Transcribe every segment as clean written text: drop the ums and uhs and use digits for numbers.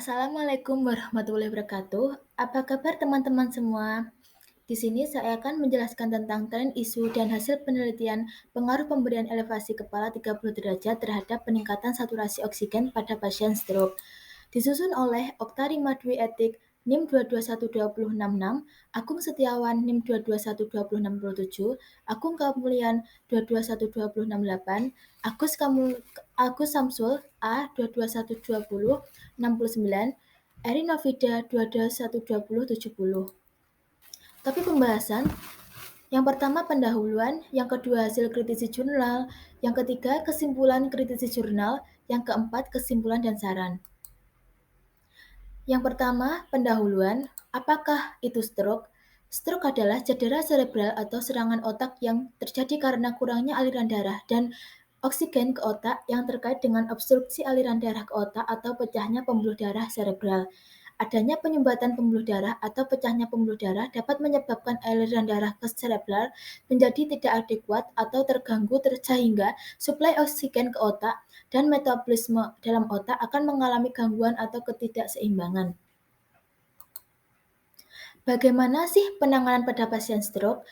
Assalamualaikum warahmatullahi wabarakatuh. Apa kabar teman-teman semua? Di sini saya akan menjelaskan tentang tren isu dan hasil penelitian pengaruh pemberian elevasi kepala 30 derajat terhadap peningkatan saturasi oksigen pada pasien stroke. Disusun oleh Oktari Madwi Etik NIM 221266, Agung Setiawan NIM 221267, Agung Kemulian 221268, Agus Samsul A 221269, Eri Novida 221270. Tapi pembahasan yang pertama pendahuluan, yang kedua hasil kritisi jurnal, yang ketiga kesimpulan kritisi jurnal, yang keempat kesimpulan dan saran. Yang pertama, pendahuluan. Apakah itu stroke? Stroke adalah cedera serebral atau serangan otak yang terjadi karena kurangnya aliran darah dan oksigen ke otak yang terkait dengan obstruksi aliran darah ke otak atau pecahnya pembuluh darah serebral. Adanya penyumbatan pembuluh darah atau pecahnya pembuluh darah dapat menyebabkan aliran darah ke serebral menjadi tidak adekuat atau terganggu sehingga suplai oksigen ke otak dan metabolisme dalam otak akan mengalami gangguan atau ketidakseimbangan. Bagaimana sih penanganan pada pasien stroke?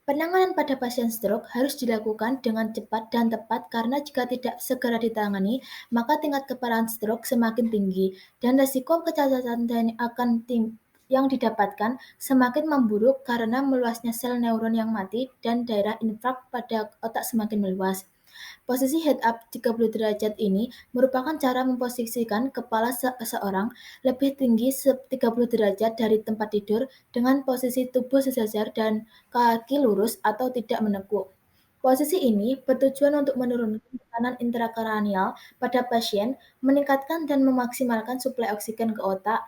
Penanganan pada pasien stroke harus dilakukan dengan cepat dan tepat karena jika tidak segera ditangani, maka tingkat keparahan stroke semakin tinggi dan risiko kecacatan yang didapatkan semakin memburuk karena meluasnya sel neuron yang mati dan daerah infrak pada otak semakin meluas. Posisi head up 30 derajat ini merupakan cara memposisikan kepala seseorang lebih tinggi 30 derajat dari tempat tidur dengan posisi tubuh sejajar dan kaki lurus atau tidak menekuk. Posisi ini bertujuan untuk menurunkan tekanan intrakranial pada pasien, meningkatkan dan memaksimalkan suplai oksigen ke otak.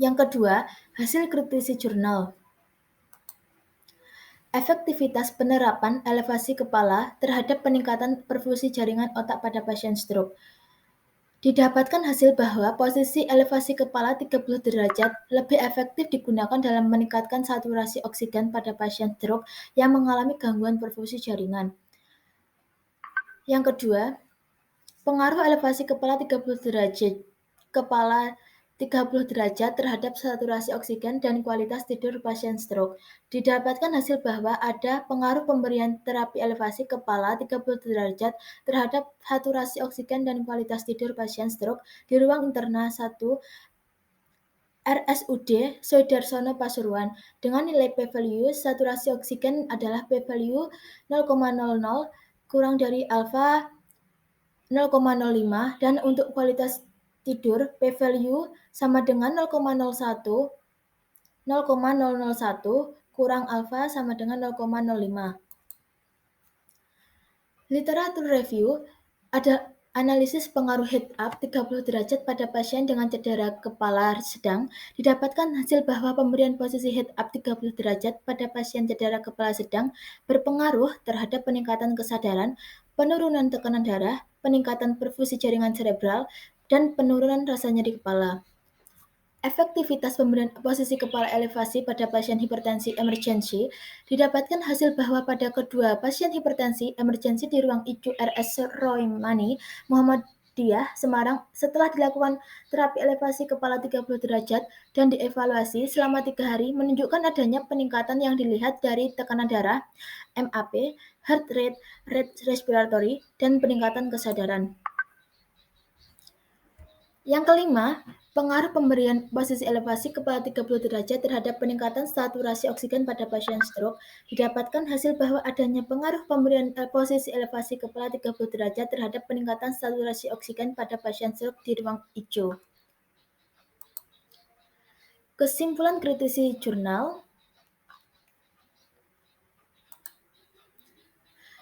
Yang kedua, hasil kritisi jurnal. Efektivitas penerapan elevasi kepala terhadap peningkatan perfusi jaringan otak pada pasien stroke. Didapatkan hasil bahwa posisi elevasi kepala 30 derajat lebih efektif digunakan dalam meningkatkan saturasi oksigen pada pasien stroke yang mengalami gangguan perfusi jaringan. Yang kedua, pengaruh elevasi kepala 30 derajat terhadap saturasi oksigen dan kualitas tidur pasien stroke. Didapatkan hasil bahwa ada pengaruh pemberian terapi elevasi kepala 30 derajat terhadap saturasi oksigen dan kualitas tidur pasien stroke di ruang interna 1 RSUD Soedarsono Pasuruan dengan nilai p-value saturasi oksigen adalah p-value 0,00 kurang dari alfa 0,05 dan untuk kualitas tidur p-value sama dengan 0,01 kurang alfa sama dengan 0,05. Literatur review ada analisis pengaruh head up 30 derajat pada pasien dengan cedera kepala sedang. Didapatkan hasil bahwa pemberian posisi head up 30 derajat pada pasien cedera kepala sedang berpengaruh terhadap peningkatan kesadaran, penurunan tekanan darah, peningkatan perfusi jaringan serebral, dan penurunan rasa nyeri kepala. Efektivitas pemberian posisi kepala elevasi pada pasien hipertensi emergensi didapatkan hasil bahwa pada kedua pasien hipertensi emergensi di ruang ICU RS Roymani Muhammadiyah Semarang setelah dilakukan terapi elevasi kepala 30 derajat dan dievaluasi selama 3 hari menunjukkan adanya peningkatan yang dilihat dari tekanan darah, MAP, heart rate, rate respiratory, dan peningkatan kesadaran. Yang kelima, pengaruh pemberian posisi elevasi kepala 30 derajat terhadap peningkatan saturasi oksigen pada pasien stroke. Didapatkan hasil bahwa adanya pengaruh pemberian posisi elevasi kepala 30 derajat terhadap peningkatan saturasi oksigen pada pasien stroke di ruang ICU. Kesimpulan kritisi jurnal.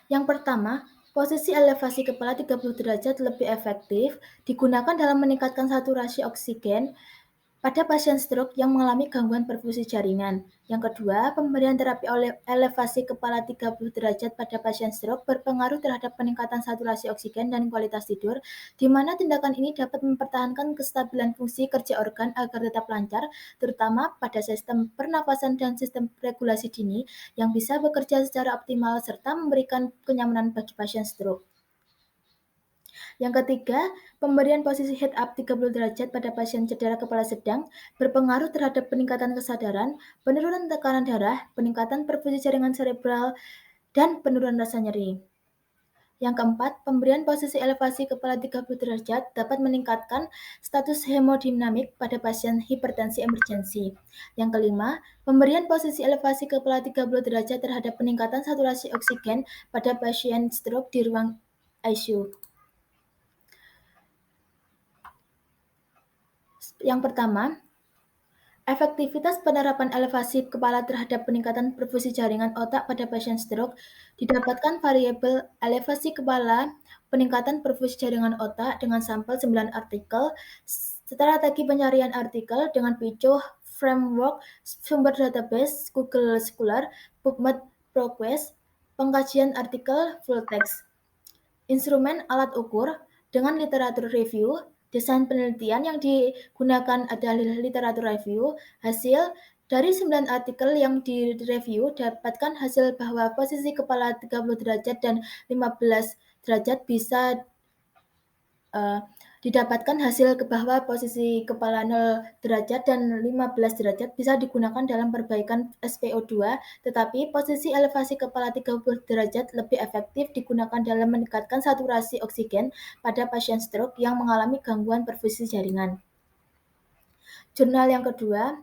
Yang pertama, posisi elevasi kepala 30 derajat lebih efektif digunakan dalam meningkatkan saturasi oksigen pada pasien stroke yang mengalami gangguan perfusi jaringan. Yang kedua, pemberian terapi elevasi kepala 30 derajat pada pasien stroke berpengaruh terhadap peningkatan saturasi oksigen dan kualitas tidur, di mana tindakan ini dapat mempertahankan kestabilan fungsi kerja organ agar tetap lancar, terutama pada sistem pernafasan dan sistem regulasi dini yang bisa bekerja secara optimal serta memberikan kenyamanan bagi pasien stroke. Yang ketiga, pemberian posisi head up 30 derajat pada pasien cedera kepala sedang berpengaruh terhadap peningkatan kesadaran, penurunan tekanan darah, peningkatan perfusi jaringan serebral, dan penurunan rasa nyeri. Yang keempat, pemberian posisi elevasi kepala 30 derajat dapat meningkatkan status hemodinamik pada pasien hipertensi emergensi. Yang kelima, pemberian posisi elevasi kepala 30 derajat terhadap peningkatan saturasi oksigen pada pasien stroke di ruang ICU. Yang pertama, efektivitas penerapan elevasi kepala terhadap peningkatan perfusi jaringan otak pada pasien stroke didapatkan variabel elevasi kepala peningkatan perfusi jaringan otak dengan sampel 9 artikel, strategi pencarian artikel dengan Pico Framework, sumber database Google Scholar, PubMed, ProQuest, pengkajian artikel full text. Instrumen alat ukur dengan literatur review, desain penelitian yang digunakan adalah literatur review, hasil dari 9 artikel yang direview dapatkan hasil bahwa posisi kepala 30 derajat dan 15 derajat bisa didapatkan hasil bahwa posisi kepala 0 derajat dan 15 derajat bisa digunakan dalam perbaikan SpO2, tetapi posisi elevasi kepala 30 derajat lebih efektif digunakan dalam meningkatkan saturasi oksigen pada pasien stroke yang mengalami gangguan perfusi jaringan. Jurnal yang kedua,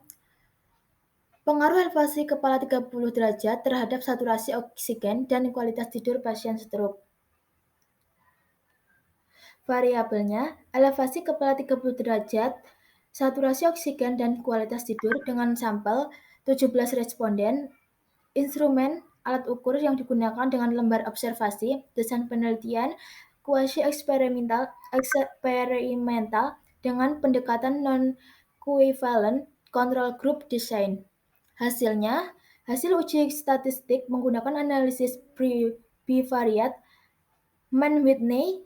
pengaruh elevasi kepala 30 derajat terhadap saturasi oksigen dan kualitas tidur pasien stroke. Variabelnya, elevasi kepala 30 derajat, saturasi oksigen, dan kualitas tidur dengan sampel 17 responden, instrumen alat ukur yang digunakan dengan lembar observasi, desain penelitian, quasi-eksperimental dengan pendekatan non-equivalent control group design. Hasil uji statistik menggunakan analisis bivariat Mann-Whitney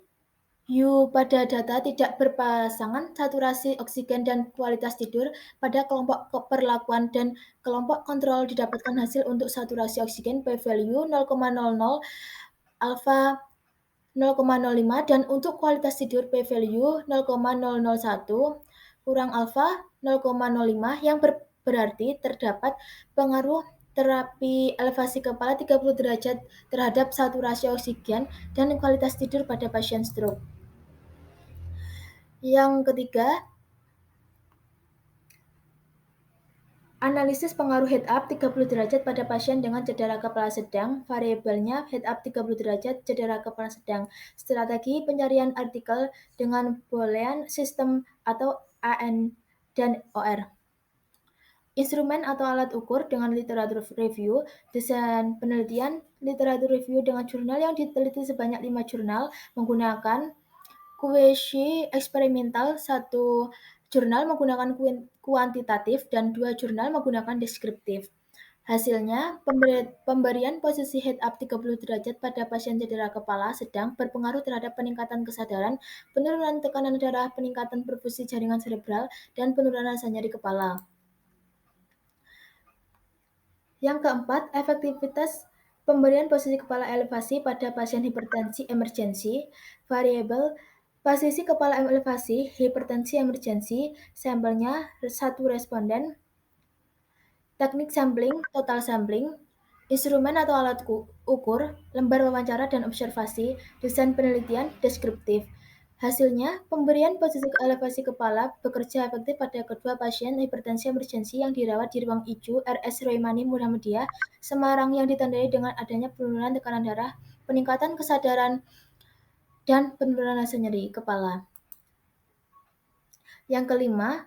pada data tidak berpasangan saturasi oksigen dan kualitas tidur pada kelompok perlakuan dan kelompok kontrol didapatkan hasil untuk saturasi oksigen p-value 0,00, alfa 0,05 dan untuk kualitas tidur p-value 0,001 kurang alfa 0,05 yang berarti terdapat pengaruh terapi elevasi kepala 30 derajat terhadap saturasi oksigen dan kualitas tidur pada pasien stroke. Yang ketiga, analisis pengaruh head up 30 derajat pada pasien dengan cedera kepala sedang, variabelnya head up 30 derajat cedera kepala sedang, strategi pencarian artikel dengan Boolean system atau AN dan OR. Instrumen atau alat ukur dengan literatur review, desain penelitian, literatur review dengan jurnal yang diteliti sebanyak 5 jurnal menggunakan quasi-eksperimental, 1 jurnal menggunakan kuantitatif dan 2 jurnal menggunakan deskriptif. Hasilnya, pemberian posisi head up 30 derajat pada pasien cedera kepala sedang berpengaruh terhadap peningkatan kesadaran, penurunan tekanan darah, peningkatan perfusi jaringan serebral, dan penurunan rasa nyeri kepala. Yang keempat, efektivitas pemberian posisi kepala elevasi pada pasien hipertensi emergensi, variabel posisi kepala elevasi, hipertensi emergensi, sampelnya 1 responden, teknik sampling, total sampling, instrumen atau alat ukur, lembar wawancara dan observasi, desain penelitian, deskriptif. Hasilnya, pemberian posisi elevasi kepala bekerja efektif pada kedua pasien hipertensi emergensi yang dirawat di ruang ICU RS Roymani Muhammadiyah, Semarang yang ditandai dengan adanya penurunan tekanan darah, peningkatan kesadaran, dan penurunan rasa nyeri kepala. Yang kelima,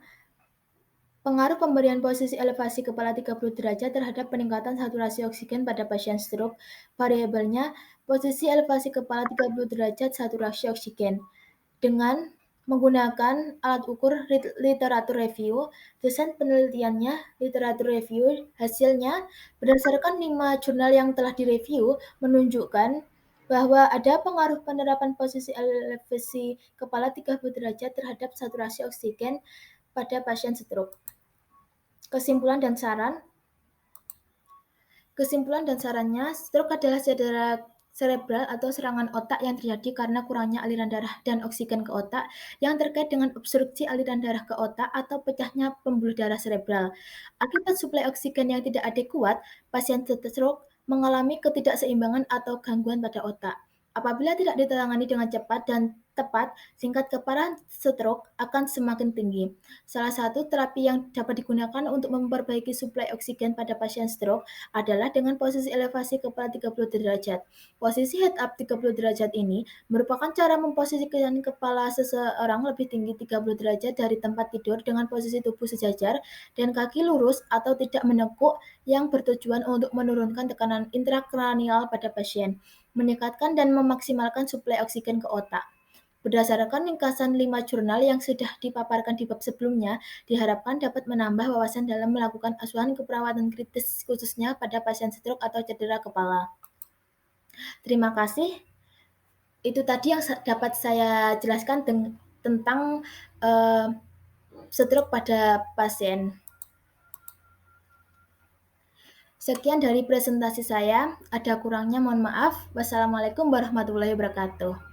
pengaruh pemberian posisi elevasi kepala 30 derajat terhadap peningkatan saturasi oksigen pada pasien stroke. Variabelnya posisi elevasi kepala 30 derajat saturasi oksigen. Dengan menggunakan alat ukur literatur review, desain penelitiannya literatur review, hasilnya berdasarkan 5 jurnal yang telah direview menunjukkan bahwa ada pengaruh penerapan posisi elevasi kepala 30 derajat terhadap saturasi oksigen pada pasien stroke. Kesimpulan dan sarannya, stroke adalah cedera serebral atau serangan otak yang terjadi karena kurangnya aliran darah dan oksigen ke otak yang terkait dengan obstruksi aliran darah ke otak atau pecahnya pembuluh darah serebral. Akibat suplai oksigen yang tidak adekuat, pasien stroke mengalami ketidakseimbangan atau gangguan pada otak. Apabila tidak ditangani dengan cepat dan tepat, tingkat keparahan stroke akan semakin tinggi. Salah satu terapi yang dapat digunakan untuk memperbaiki suplai oksigen pada pasien stroke adalah dengan posisi elevasi kepala 30 derajat. Posisi head up 30 derajat ini merupakan cara memposisikan kepala seseorang lebih tinggi 30 derajat dari tempat tidur dengan posisi tubuh sejajar dan kaki lurus atau tidak menekuk yang bertujuan untuk menurunkan tekanan intrakranial pada pasien, meningkatkan dan memaksimalkan suplai oksigen ke otak. Berdasarkan ringkasan 5 jurnal yang sudah dipaparkan di bab sebelumnya, diharapkan dapat menambah wawasan dalam melakukan asuhan keperawatan kritis khususnya pada pasien stroke atau cedera kepala. Terima kasih. Itu tadi yang dapat saya jelaskan tentang stroke pada pasien. Sekian dari presentasi saya. Ada kurangnya mohon maaf. Wassalamualaikum warahmatullahi wabarakatuh.